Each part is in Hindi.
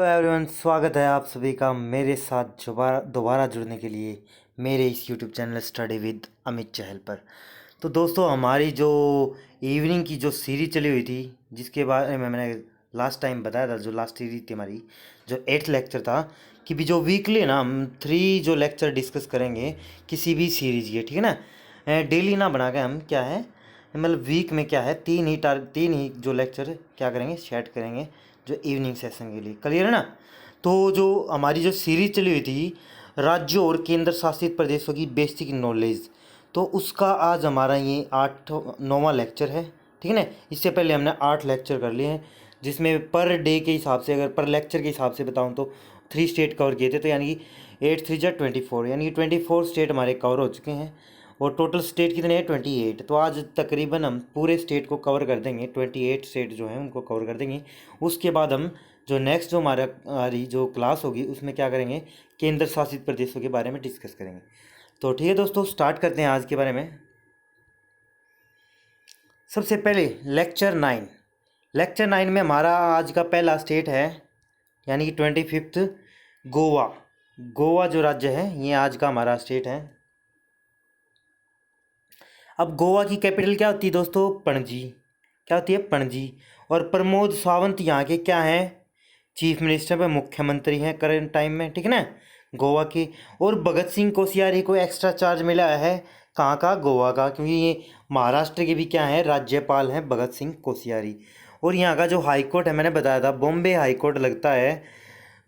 हेलो एवरीवन, स्वागत है आप सभी का मेरे साथ दोबारा जुड़ने के लिए मेरे इस YouTube channel study with Amit Chahal पर। तो दोस्तों, हमारी जो इवनिंग की जो सीरीज चली हुई थी, जिसके बारे में मैंने लास्ट टाइम बताया था, जो लास्ट सीरीज थी हमारी, जो 8th लेक्चर था, कि भी जो वीकली ना हम 3 जो लेक्चर डिस्कस करेंगे किसी भी सीरीज के, ठीक है ना। डेली ना बना के हम क्या है, मतलब वीक में क्या है, 3 ही जो लेक्चर क्या करेंगे, सेट करेंगे जो इवनिंग सेशन के लिए। क्लियर है ना। तो जो हमारी जो सीरीज चली हुई थी, राज्यों और केंद्र शासित प्रदेशों की बेसिक नॉलेज, तो उसका आज हमारा ये 9वां लेक्चर है, ठीक है ना। इससे पहले हमने 8 लेक्चर कर लिए हैं, जिसमें पर डे के हिसाब से, अगर पर लेक्चर के हिसाब से बताऊं तो 3 स्टेट कवर किए थे। तो यानी कि 8 3 जा 24, यानी कि 24 स्टेट हमारे कवर हो चुके हैं। और टोटल स्टेट कितने हैं? 28। तो आज तकरीबन हम पूरे स्टेट को कवर कर देंगे, 28 स्टेट जो हैं उनको कवर कर देंगे। उसके बाद हम जो नेक्स्ट जो हमारी जो क्लास होगी उसमें क्या करेंगे, केंद्र शासित प्रदेशों के बारे में डिस्कस करेंगे। तो ठीक है दोस्तों, स्टार्ट करते हैं आज के बारे में। सबसे पहले लेक्चर 9 में हमारा आज का पहला स्टेट है, यानी कि 25th, गोवा जो राज्य है, ये आज का हमारा स्टेट है। अब गोवा की कैपिटल क्या होती है दोस्तों? पणजी। क्या होती है? पणजी। और प्रमोद सावंत यहाँ के क्या हैं? चीफ मिनिस्टर पे मुख्यमंत्री हैं करंट टाइम में, ठीक है ना, गोवा के। और भगत सिंह कोश्यारी को एक्स्ट्रा चार्ज मिला है, कहाँ का? गोवा का, क्योंकि ये महाराष्ट्र के भी क्या है, राज्यपाल हैं भगत सिंह कोश्यारी। और यहाँ का जो हाई कोर्ट है, मैंने बताया था बॉम्बे हाई कोर्ट लगता है।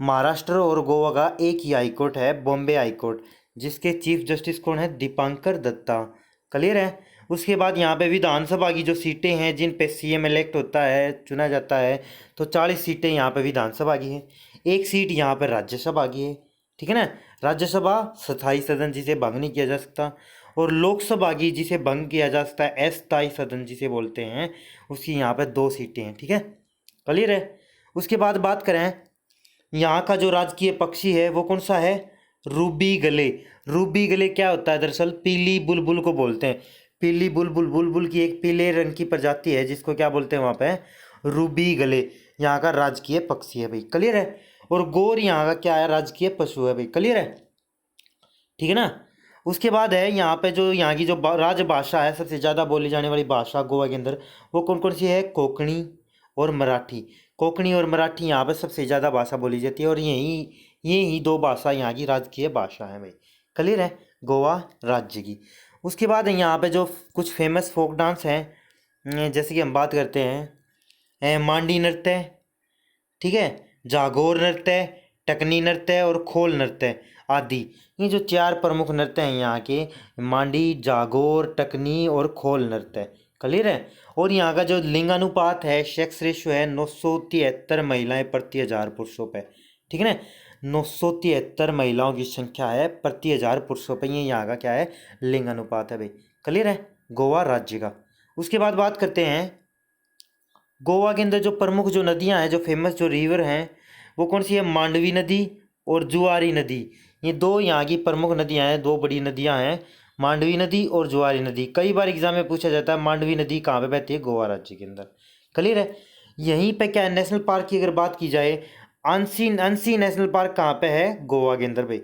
महाराष्ट्र और गोवा का एक ही हाई कोर्ट है, बॉम्बे हाई कोर्ट, जिसके चीफ जस्टिस कौन है? दीपांकर दत्ता। क्लियर है। उसके बाद यहाँ पे विधानसभा की जो सीटें हैं, जिन पे सीएम इलेक्ट होता है, चुना जाता है, तो 40 सीटें यहाँ पे विधानसभा की है। एक सीट यहाँ पर राज्यसभा की है, ठीक है ना। राज्यसभा स्थायी सदन, जिसे भंग नहीं किया जा सकता। और लोकसभा की, जिसे भंग किया जा सकता है, अस्थायी सदन जिसे बोलते हैं, उसकी यहाँ पर 2 सीटें हैं, ठीक है। क्लियर है। उसके बाद बात करें, यहाँ का जो राजकीय पक्षी है वो कौन सा है? रूबी गले। रूबी गले क्या होता है? दरअसल पीली बुलबुल को बोलते हैं। पीली बुलबुल, बुलबुल की एक पीले रंग की प्रजाति है, जिसको क्या बोलते हैं वहाँ पे? रूबी गले। यहाँ का राजकीय पक्षी है भाई। क्लियर है। और गोर यहाँ का क्या है? राजकीय पशु है भाई। क्लियर है, ठीक है ना। उसके बाद है यहाँ पे जो यहाँ की जो राजभाषा है, सबसे ज़्यादा बोली जाने वाली भाषा गोवा के अंदर, वो कौन कौन सी है? कोंकणी और मराठी। कोंकणी और मराठी यहाँ पे सबसे ज़्यादा भाषा बोली जाती है, और यही 2 भाषा यहाँ की राजकीय भाषा है भाई। क्लियर है, गोवा राज्य की। उसके बाद यहाँ पे जो कुछ फेमस फोक डांस हैं, जैसे कि हम बात करते हैं मांडी नृत्य, ठीक है, जागोर नृत्य, टकनी नृत्य और खोल नृत्य आदि। ये जो 4 प्रमुख नृत्य हैं यहाँ के, मांडी, जागोर, टकनी और खोल नृत्य। क्लियर है। और यहाँ का जो लिंगानुपात है, सेक्स रेशियो है 973 महिलाएं प्रति 1000 पुरुषों पे, ठीक है ना। 973 महिलाओं की संख्या है प्रति 1000 पुरुषों पे, ये यहाँ का क्या है? लिंगानुपात है भाई। क्लियर है, गोवा राज्य का। उसके बाद बात करते हैं, गोवा के अंदर जो प्रमुख जो नदियां हैं, जो फेमस जो रिवर हैं, वो कौन सी है? मांडवी नदी और जुआरी नदी। ये 2 यहाँ की प्रमुख नदियां हैं, 2 बड़ी नदियां हैं, मांडवी नदी और जुआरी नदी। कई बार एग्जाम में पूछा जाता है मांडवी नदी कहाँ पे बहती है? गोवा राज्य के अंदर। क्लियर है। यहीं पे क्या है, नेशनल पार्क की अगर बात की जाए, अंसी अंसी नेशनल पार्क कहाँ पे है? गोवा के अंदर भाई,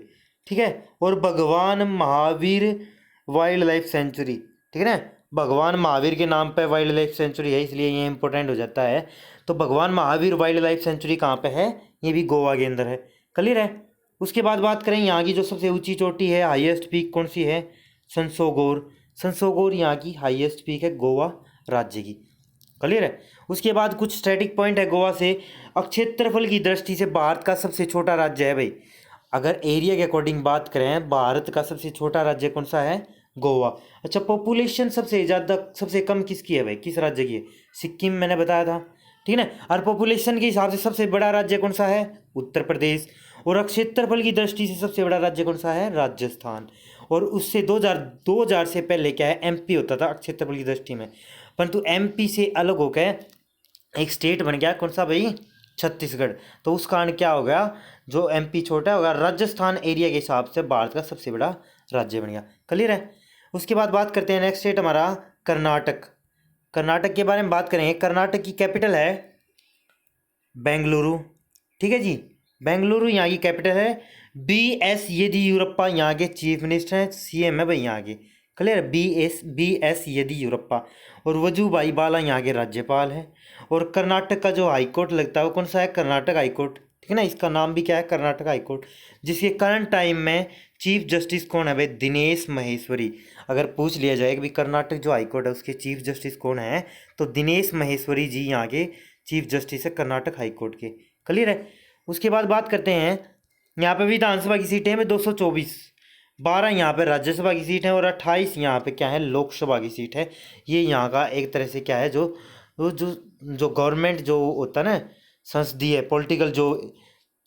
ठीक है। और भगवान महावीर वाइल्ड लाइफ सेंचुरी, ठीक है ना, भगवान महावीर के नाम पे वाइल्ड लाइफ सेंचुरी है, इसलिए ये इंपॉर्टेंट हो जाता है। तो भगवान महावीर वाइल्ड लाइफ सेंचुरी कहाँ पे है? ये भी गोवा के अंदर है। क्लियर है। उसके बाद बात करें, यहाँ की जो सबसे ऊंची चोटी है, हाईएस्ट पीक कौन सी है? संसोगोर। संसोगोर यहाँ की हाईएस्ट पीक है गोवा राज्य की। क्लियर है। उसके बाद कुछ स्टैटिक पॉइंट है गोवा से। क्षेत्रफल की दृष्टि से भारत का सबसे छोटा राज्य है भाई। अगर एरिया के अकॉर्डिंग बात करें, भारत का सबसे छोटा राज्य कौन सा है? गोवा। अच्छा, पॉपुलेशन सबसे ज़्यादा, सबसे कम किसकी है भाई? किस राज्य की है? सिक्किम, मैंने बताया था, ठीक है ना। और पॉपुलेशन के हिसाब से सबसे बड़ा राज्य कौन सा है? उत्तर प्रदेश। और क्षेत्रफल की दृष्टि से सबसे बड़ा राज्य कौन सा है? राजस्थान। और उससे 2000 से पहले क्या है, एमपी होता था क्षेत्रफल की दृष्टि में, परंतु एमपी से अलग होकर एक स्टेट बन गया, कौन सा भाई? छत्तीसगढ़। तो उस कारण क्या हो गया, जो एमपी छोटा होगा, राजस्थान एरिया के हिसाब से भारत का सबसे बड़ा राज्य बन गया। क्लियर है। उसके बाद बात करते हैं, नेक्स्ट स्टेट हमारा कर्नाटक। कर्नाटक के बारे में बात करेंगे। कर्नाटक की कैपिटल है बेंगलुरु, ठीक है जी। बेंगलुरु यहाँ की कैपिटल है। BS येदियुरप्पा यहाँ के चीफ मिनिस्टर हैं, CM है भाई यहाँ के। क्लियर। BS येदियुरप्पा। और वजूभाई वाला यहाँ के राज्यपाल हैं। और कर्नाटक का जो हाईकोर्ट लगता है वो कौन सा है? कर्नाटक हाईकोर्ट। ठीक है ना, इसका नाम भी क्या है? कर्नाटक हाईकोर्ट। जिसके करंट टाइम में चीफ जस्टिस कौन है भाई? दिनेश महेश्वरी। अगर पूछ लिया जाए कि भाई कर्नाटक जो हाईकोर्ट है उसके चीफ जस्टिस कौन है, तो दिनेश महेश्वरी जी यहाँ के चीफ जस्टिस है कर्नाटक हाईकोर्ट के। क्लियर है। उसके बाद बात करते हैं, यहाँ पे विधानसभा की सीटें हैं 224, 12 यहाँ पे राज्यसभा की सीट है और 28 यहाँ पे क्या है? लोकसभा की सीट है। ये यहाँ का एक तरह से क्या है, जो जो जो गवर्नमेंट जो होता है ना, संसदीय पॉलिटिकल जो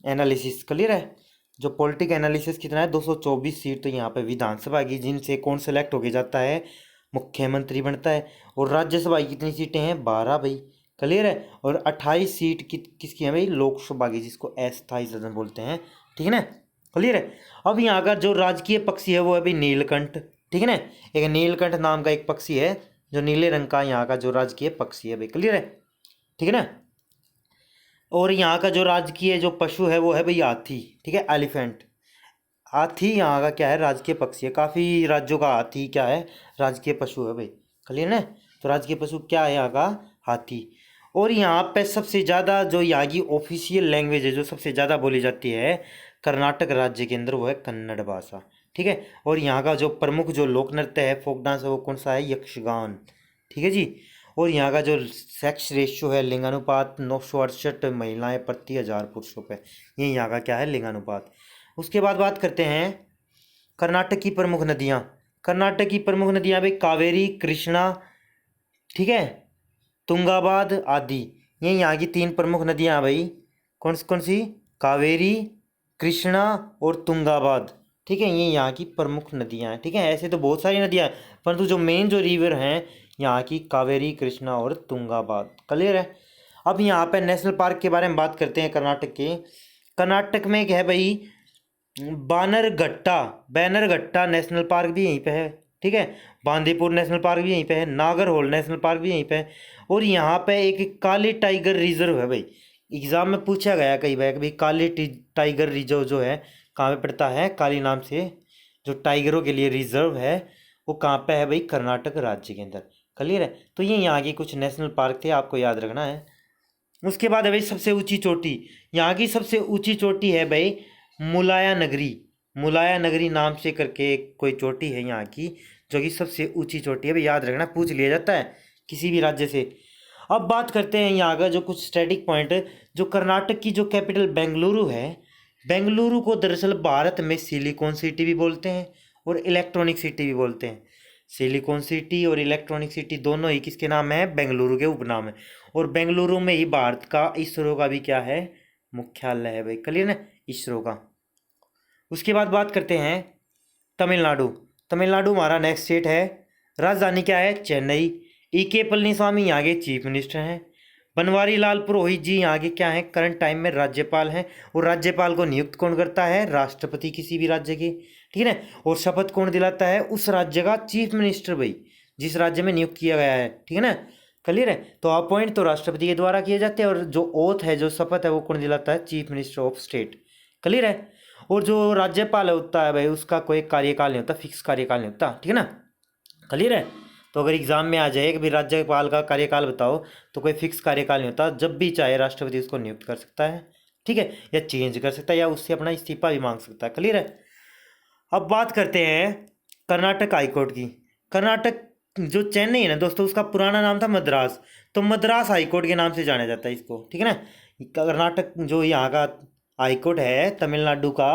एनालिसिस। क्लियर है। जो पॉलिटिकल एनालिसिस कितना है? 224 सीट तो यहाँ पे विधानसभा की, जिनसे कौन सेलेक्ट होके जाता है? मुख्यमंत्री बनता है। और राज्यसभा की कितनी सीटें हैं? 12 भाई। क्लियर है। और 28 सीट किसकी है भाई? लोकसभा की, जिसको अस्थायी सदन बोलते हैं। ठीक है ना। क्लियर है। अब यहाँ का जो राजकीय पक्षी है वो है भाई नीलकंठ। ठीक है ना। एक नीलकंठ नाम का एक पक्षी है जो नीले रंग का यहाँ का जो राजकीय पक्षी है भाई। क्लियर है। ठीक है ना। और यहाँ का जो राजकीय जो पशु है वो है भाई हाथी। ठीक है, एलिफेंट। हाथी यहाँ का क्या है? राजकीय पक्षी है। काफ़ी राज्यों का हाथी क्या है? राजकीय पशु है भाई। क्लियर ना। तो राजकीय पशु क्या है यहाँ का? हाथी। और यहाँ पे सबसे ज़्यादा जो यहाँ की ऑफिशियल लैंग्वेज है, जो सबसे ज़्यादा बोली जाती है कर्नाटक राज्य के अंदर, वो है कन्नड़ भाषा। ठीक है। और यहाँ का जो प्रमुख जो लोक नृत्य है, फोक डांस है, वो कौन सा है? यक्षगान। ठीक है जी। और यहाँ का जो सेक्स रेशियो है, लिंगानुपात 968 महिलाएं प्रति 1000 पुरुषों पे। ये यहाँ का क्या है? लिंगानुपात। उसके बाद बात करते हैं कर्नाटक की प्रमुख नदियाँ। कर्नाटक की प्रमुख नदियाँ भाई कावेरी, कृष्णा, ठीक है, तुंगाबाद आदि। ये यहाँ की 3 प्रमुख नदियाँ हैं भाई। कौन सी? कावेरी, कृष्णा और तुंगाबाद। ठीक है, ये यहाँ की प्रमुख नदियाँ हैं। ठीक है, ऐसे तो बहुत सारी नदियाँ हैं, परंतु जो मेन जो रिवर हैं यहाँ की कावेरी, कृष्णा और तुंगाबाद। क्लियर है। अब यहाँ पे नेशनल पार्क के बारे में बात करते हैं कर्नाटक के। कर्नाटक में क्या है भाई? बैनरघट्टा नेशनल पार्क भी यहीं पे है। ठीक है। बांदीपुर नेशनल पार्क भी यहीं पे है। नागरहोल नेशनल पार्क भी यहीं पे है। और यहाँ पे एक काली टाइगर रिजर्व है भाई। एग्जाम में पूछा गया कई बार कि भाई काली टाइगर रिजर्व जो है कहाँ पे पड़ता है? काली नाम से जो टाइगरों के लिए रिजर्व है वो कहाँ पे है भाई? कर्नाटक राज्य के अंदर। क्लियर है। तो ये यहाँ की कुछ नेशनल पार्क थे, आपको याद रखना है। उसके बाद है भाई सबसे ऊंची चोटी। यहाँ की सबसे ऊंची चोटी है भाई मुलाया नगरी। मुलाया नगरी नाम से करके कोई चोटी है यहाँ की, जो कि सबसे ऊंची चोटी है भाई। याद रखना, पूछ लिया जाता है किसी भी राज्य से। अब बात करते हैं यहाँ का जो कुछ स्टैटिक पॉइंट। जो कर्नाटक की जो कैपिटल बेंगलुरु है, बेंगलुरु को दरअसल भारत में सिलिकॉन सिटी भी बोलते हैं और इलेक्ट्रॉनिक सिटी भी बोलते हैं। सिलिकॉन सिटी और इलेक्ट्रॉनिक सिटी दोनों ही किसके नाम है? बेंगलुरु के उपनाम है। और बेंगलुरु में ही भारत का इसरो का भी क्या है? मुख्यालय है भाई। क्लियर ना, इसरो का। उसके बाद बात करते हैं तमिलनाडु। तमिलनाडु हमारा नेक्स्ट स्टेट है। राजधानी क्या है? चेन्नई। E.K. पलनीस्वामी यहाँ के चीफ मिनिस्टर हैं। बनवारी लाल पुरोहित जी यहाँ के क्या हैं? करंट टाइम में राज्यपाल हैं। और राज्यपाल को नियुक्त कौन करता है? राष्ट्रपति किसी भी राज्य के। ठीक है ना। और शपथ कौन दिलाता है? उस राज्य का चीफ मिनिस्टर भाई, जिस राज्य में नियुक्त किया गया है। ठीक है ना। क्लियर है। तो अपॉइंट तो राष्ट्रपति के द्वारा किए जाते हैं, और जो ओथ है, जो शपथ है, वो कौन दिलाता है? Chief minister of state. Clear है। और जो राज्यपाल होता है भाई, उसका कोई कार्यकाल नहीं होता, फिक्स कार्यकाल नहीं होता। ठीक है ना। क्लियर है। तो अगर एग्जाम में आ जाए कि भाई राज्यपाल का कार्यकाल बताओ, तो कोई फिक्स कार्यकाल नहीं होता, जब भी चाहे राष्ट्रपति उसको नियुक्त कर सकता है। ठीक है, या चेंज कर सकता है, या उससे अपना इस्तीफा भी मांग सकता है। क्लियर है। अब बात करते हैं कर्नाटक हाईकोर्ट की। कर्नाटक जो चेन्नई है ना दोस्तों, उसका पुराना नाम था मद्रास, तो मद्रास हाईकोर्ट के नाम से जाना जाता है इसको। ठीक है ना। कर्नाटक जो यहाँ का हाईकोर्ट है तमिलनाडु का,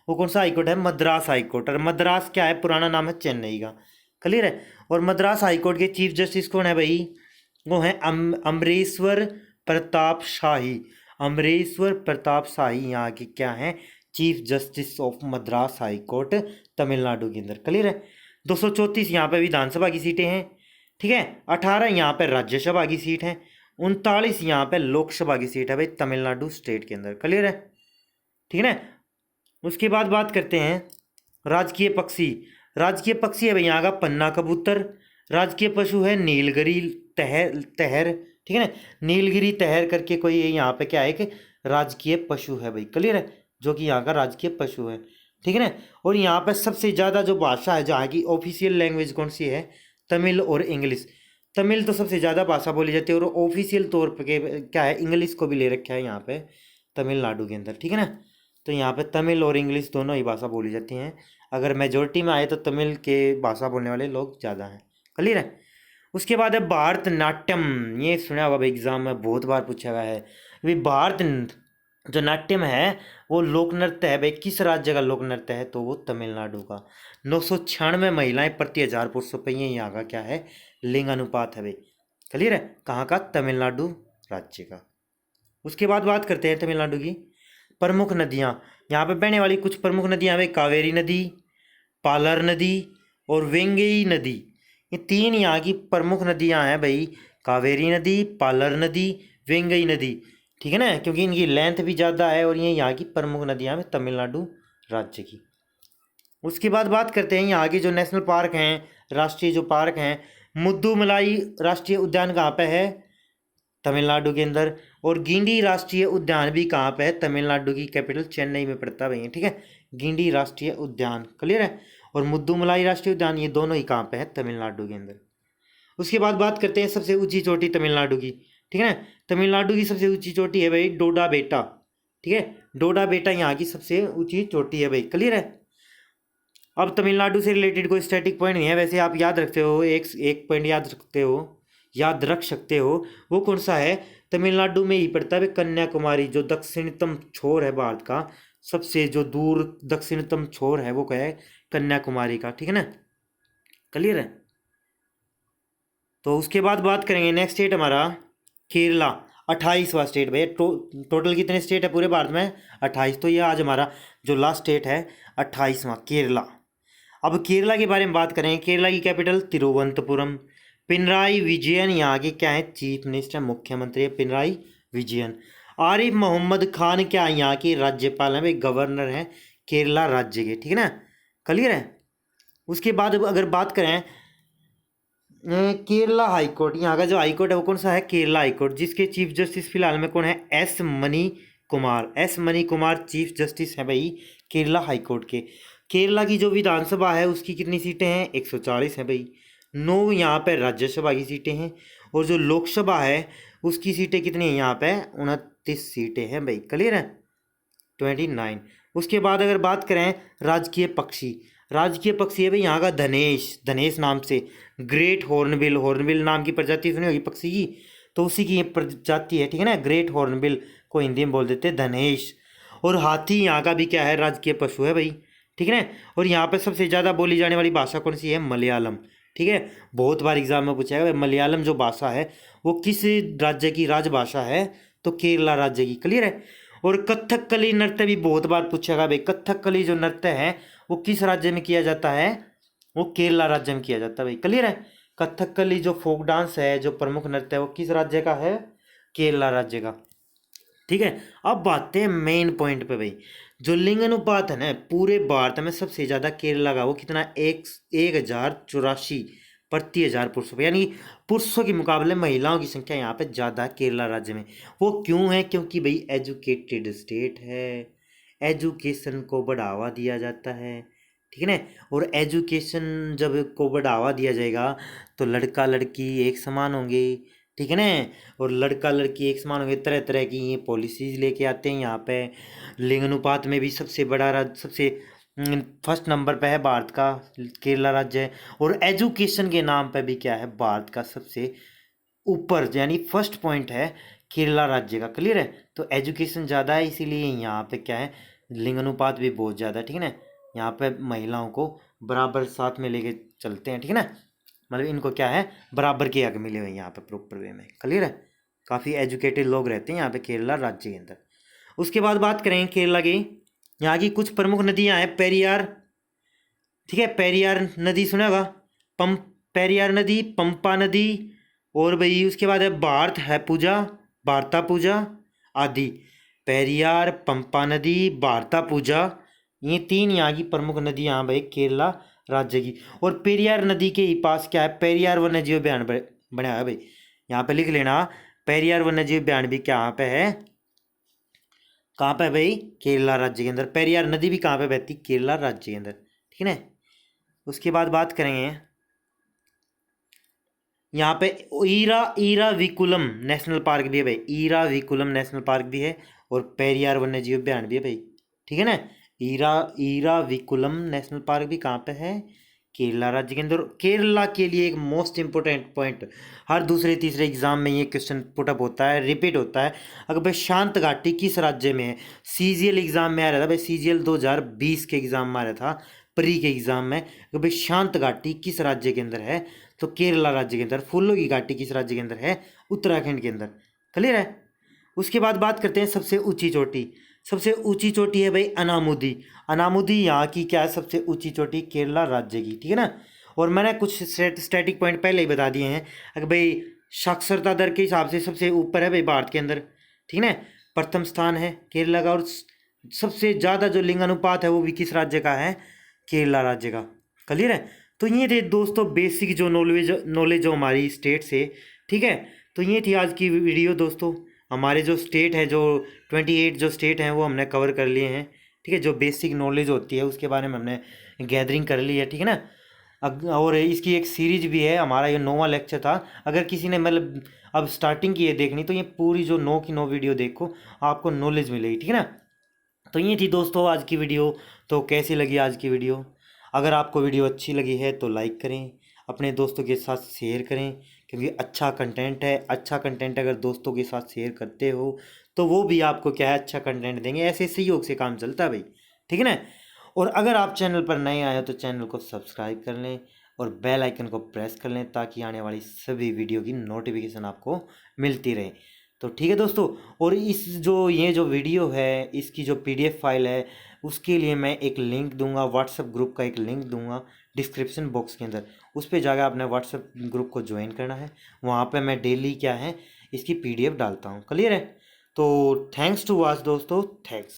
वो कौन सा हाईकोर्ट है? मद्रास हाईकोर्ट। और मद्रास क्या है? पुराना नाम है चेन्नई का। क्लियर है। और मद्रास हाईकोर्ट के चीफ जस्टिस कौन है भाई? वो है अमरेश्वर प्रताप शाही। अमरेश्वर प्रताप शाही यहाँ के क्या हैं? Chief justice of Madras high court Tamil Nadu के अंदर। क्लियर है। 234 यहाँ पे विधानसभा की सीटें हैं। ठीक है। 18 यहाँ पे राज्यसभा की सीट है। 39 यहाँ पे लोकसभा की सीट है भाई तमिलनाडु स्टेट के अंदर। क्लियर है। ठीक है ना। उसके बाद बात करते हैं राजकीय पक्षी। राजकीय पक्षी है भाई यहाँ का पन्ना कबूतर। राजकीय पशु है नीलगिरी तहर। ठीक है ना। नीलगिरी तहर करके कोई यहाँ पे क्या है कि राजकीय पशु है भाई, क्लियर है, जो कि यहाँ का राजकीय पशु है, ठीक है ना। और यहाँ पे सबसे ज़्यादा जो भाषा है, जहाँ की ऑफिशियल लैंग्वेज कौन सी है, तमिल और इंग्लिश। तमिल तो सबसे ज़्यादा भाषा बोली जाती है, और ऑफिशियल तौर पे क्या है, इंग्लिश को भी ले रखा है यहाँ पे तमिलनाडु के अंदर, ठीक है ना। तो यहाँ पे तमिल और इंग्लिश दोनों ही भाषा बोली जाती हैं। अगर मेजोरिटी में आए तो तमिल के भाषा बोलने वाले लोग ज़्यादा हैं, क्लियर है। उसके बाद है भारतनाट्यम, ये सुना होगा भाई, एग्जाम में बहुत बार पूछा गया है। भाई जो नाट्यम है वो लोक नृत्य है भाई, किस राज्य का लोक नृत्य है, तो वो तमिलनाडु का। 996 महिलाएं प्रति 1000 पुरुषों पे, ये यहाँ का क्या है, लिंग अनुपात है भाई, क्लियर है, कहाँ का, तमिलनाडु राज्य का। उसके बाद बात करते हैं तमिलनाडु की प्रमुख नदियाँ। यहाँ पे बहने वाली कुछ प्रमुख नदियाँ भाई, कावेरी नदी, पालर नदी और वेंगई नदी, ये 3 यहाँ की प्रमुख नदियाँ हैं भाई, कावेरी नदी, पालर नदी, वेंगई नदी, ठीक है ना, क्योंकि इनकी लेंथ भी ज़्यादा है, और ये यहाँ की प्रमुख नदियाँ हैं तमिलनाडु राज्य की। उसके बाद बात करते हैं यहाँ के जो नेशनल पार्क हैं, राष्ट्रीय जो पार्क हैं। मुद्दुमलाई राष्ट्रीय उद्यान कहाँ पे है, तमिलनाडु के अंदर। और गिंडी राष्ट्रीय उद्यान भी कहाँ पे है, तमिलनाडु की कैपिटल चेन्नई में पड़ता है भैया, ठीक है, गिंडी राष्ट्रीय उद्यान, क्लियर है। और मुद्दुमलाई राष्ट्रीय उद्यान, ये दोनों ही कहाँ पे है, तमिलनाडु के अंदर। उसके बाद बात करते हैं सबसे ऊंची चोटी तमिलनाडु की, ठीक है ना। तमिलनाडु की सबसे ऊंची चोटी है भाई डोडा बेटा, ठीक है, डोडा बेटा यहाँ की सबसे ऊंची चोटी है भाई, क्लियर है। अब तमिलनाडु से रिलेटेड कोई स्टैटिक पॉइंट नहीं है, वैसे आप याद रखते हो, एक पॉइंट याद रख सकते हो, वो कौन सा है, तमिलनाडु में ही पड़ता है कन्याकुमारी, जो दक्षिणतम छोर है भारत का, सबसे जो दूर दक्षिणतम छोर है वो क्या है, कन्याकुमारी का, ठीक है ना, क्लियर है। तो उसके बाद बात करेंगे नेक्स्ट स्टेट हमारा केरला, 28वां स्टेट भैया। टोटल कितने स्टेट है पूरे भारत में, 28। तो ये आज हमारा जो लास्ट स्टेट है 28वां, केरला। अब केरला के बारे में बात करें, केरला की कैपिटल तिरुवनंतपुरम। पिनराई विजयन यहाँ के क्या है, चीफ मिनिस्टर, मुख्यमंत्री है पिनराई विजयन। आरिफ मोहम्मद खान क्या यहाँ के राज्यपाल हैं भाई, गवर्नर हैं केरला राज्य के, ठीक है ना, क्लियर है। उसके बाद अगर बात करें केरला हाई कोर्ट, यहाँ का जो हाई कोर्ट है वो कौन सा है, केरला हाई कोर्ट, जिसके चीफ जस्टिस फिलहाल में कौन है, S money Kumar chief justice है भाई केरला हाई कोर्ट के। केरला की जो विधानसभा है उसकी कितनी सीटें हैं, 140 है भाई। 9 यहाँ पे राज्यसभा की सीटें हैं, और जो लोकसभा है उसकी सीटें कितनी हैं, यहाँ पे 29 सीटें हैं भाई, क्लियर है, 29। उसके बाद अगर बात करें राजकीय पक्षी है भाई यहाँ का धनेश नाम से। ग्रेट हॉर्नबिल नाम की प्रजाति सुनी होगी पक्षी की, तो उसी की ये प्रजाति है, ठीक है ना, ग्रेट हॉर्नबिल को हिंदी में बोल देते हैं धनेश। और हाथी यहाँ का भी क्या है, राजकीय पशु है भाई, ठीक है ना। और यहाँ पे सबसे ज़्यादा बोली जाने वाली भाषा कौन सी है, मलयालम, ठीक है, बहुत बार एग्जाम में पूछा है मलयालम जो भाषा है वो किस राज्य की राजभाषा है, तो केरला राज्य की, क्लियर है। और कथकली नृत्य भी बहुत बार पूछेगा भाई, कथकली जो नृत्य है वो किस राज्य में किया जाता है, वो केरला राज्य में किया जाता है भाई, क्लियर है। कथकली जो फोक डांस है, जो प्रमुख नृत्य है, वो किस राज्य का है, केरला राज्य का, ठीक है। अब बात है मेन पॉइंट पे भाई, जो लिंग अनुपात है ना पूरे भारत में सबसे ज़्यादा केरला का, वो कितना, 1084 प्रति 1000 पुरुषों पे, यानी पुरुषों के मुकाबले महिलाओं की संख्या यहाँ पे ज़्यादा है केरला राज्य में। वो क्यों है, क्योंकि भाई एजुकेटेड स्टेट है, एजुकेशन को बढ़ावा दिया जाता है, ठीक है ना। और एजुकेशन जब को बढ़ावा दिया जाएगा तो लड़का लड़की एक समान होंगे, ठीक है ना, और लड़का लड़की एक समान होंगे, तरह तरह की ये पॉलिसीज लेके आते हैं यहाँ पे। लिंग अनुपात में भी सबसे बड़ा राज्य, सबसे फर्स्ट नंबर पे है भारत का केरला राज्य है। और एजुकेशन के नाम पे भी क्या है, भारत का सबसे ऊपर यानी फर्स्ट पॉइंट है केरला राज्य का, क्लियर है। तो एजुकेशन ज़्यादा है, इसीलिए यहाँ पे क्या है, लिंग अनुपात भी बहुत ज़्यादा है, ठीक है ना। यहाँ पे महिलाओं को बराबर साथ में लेके चलते हैं, ठीक है ना, मतलब इनको क्या है, बराबर के हक मिले हुए हैं यहाँ पे प्रॉपर वे में, क्लियर है। काफ़ी एजुकेटेड लोग रहते हैं यहाँ पे केरला राज्य के अंदर। उसके बाद बात करें केरला की, यहाँ की कुछ प्रमुख नदियाँ हैं, पेरियार, ठीक है, पेरियार नदी सुना होगा, पेरियार नदी, पंपा नदी, और भाई उसके बाद है भारता पूजा आदि। पेरियार, पंपा नदी, भारता पूजा, ये 3 यहाँ की प्रमुख नदी यहाँ भाई केरला राज्य की। और पेरियार नदी के ही पास क्या है, पेरियार वन्यजीव उद्यान बना है भाई, यहाँ पे लिख लेना, पेरियार वन्यजीव उद्यान भी क्या यहाँ पे है, कहाँ पे है भाई? केरला राज्य के अंदर। पेरियार नदी भी कहाँ पे बहती? केरला राज्य के अंदर, ठीक है ना। उसके बाद बात करेंगे यहाँ पे ईराविकुलम नेशनल पार्क भी है भाई, ईराविकुलम नेशनल पार्क भी है और पेरियार वन्य जीव उद्यान भी है भाई, ठीक है ना। ईराविकुलम नेशनल पार्क भी कहाँ पे है? केरला राज्य के अंदर। केरला के लिए एक मोस्ट इंपोर्टेंट पॉइंट, हर दूसरे तीसरे एग्जाम में ये क्वेश्चन पुटअप होता है, रिपीट होता है। अगर भाई शांत घाटी किस राज्य में है? सीजीएल एग्जाम में आ रहा था भाई, सीजीएल 2020 के एग्जाम में आ रहा था, प्री के एग्जाम में, कि भाई शांत घाटी किस राज्य के अंदर है? तो केरला राज्य के अंदर। फूलों की घाटी किस राज्य के अंदर है? उत्तराखंड के अंदर। क्लियर है। उसके बाद बात करते हैं सबसे ऊंची चोटी। सबसे ऊंची चोटी है भाई अनामुदी। अनामुदी यहाँ की क्या है? सबसे ऊंची चोटी केरला राज्य की, ठीक है ना। और मैंने कुछ स्टैटिक पॉइंट पहले ही बता दिए हैं। अगर भाई साक्षरता दर के हिसाब से सबसे ऊपर है भाई भारत के अंदर, ठीक है ना। प्रथम स्थान है केरला का। और सबसे ज़्यादा जो लिंग अनुपात है वो भी किस राज्य का है? केरला राज्य का। क्लियर है। तो ये थे दोस्तों बेसिक जो नॉलेज हो हमारी स्टेट से, ठीक है। तो ये थी आज की वीडियो दोस्तों। हमारे जो स्टेट है, जो 28 जो स्टेट हैं वो हमने कवर कर लिए हैं, ठीक है। जो बेसिक नॉलेज होती है उसके बारे में हमने गैदरिंग कर ली है, ठीक है ना। और इसकी एक सीरीज भी है, हमारा ये 9वां लेक्चर था। अगर किसी ने मतलब अब स्टार्टिंग की है देखनी तो ये पूरी जो 9 की 9 वीडियो देखो, आपको नॉलेज मिलेगी, ठीक है ना। तो ये थी दोस्तों आज की वीडियो। तो कैसी लगी आज की वीडियो? अगर आपको वीडियो अच्छी लगी है तो लाइक करें, अपने दोस्तों के साथ शेयर करें, क्योंकि अच्छा कंटेंट है। अच्छा कंटेंट अगर दोस्तों के साथ शेयर करते हो तो वो भी आपको क्या है? अच्छा कंटेंट देंगे। ऐसे सहयोग से काम चलता है भाई, ठीक है ना। और अगर आप चैनल पर नए आए हो तो चैनल को सब्सक्राइब कर लें और बेल आइकन को प्रेस कर लें, ताकि आने वाली सभी वीडियो की नोटिफिकेशन आपको मिलती रहे। तो ठीक है दोस्तों। और इस जो ये जो वीडियो है, इसकी जो पीडीएफ फाइल है, उसके लिए मैं एक लिंक दूंगा, व्हाट्सएप ग्रुप का एक लिंक दूंगा डिस्क्रिप्शन बॉक्स के अंदर। उस पर जाकर आपने व्हाट्सएप ग्रुप को ज्वाइन करना है। वहाँ पे मैं डेली क्या है इसकी पीडीएफ डालता हूँ। क्लियर है। तो थैंक्स टू वॉच दोस्तों, थैंक्स।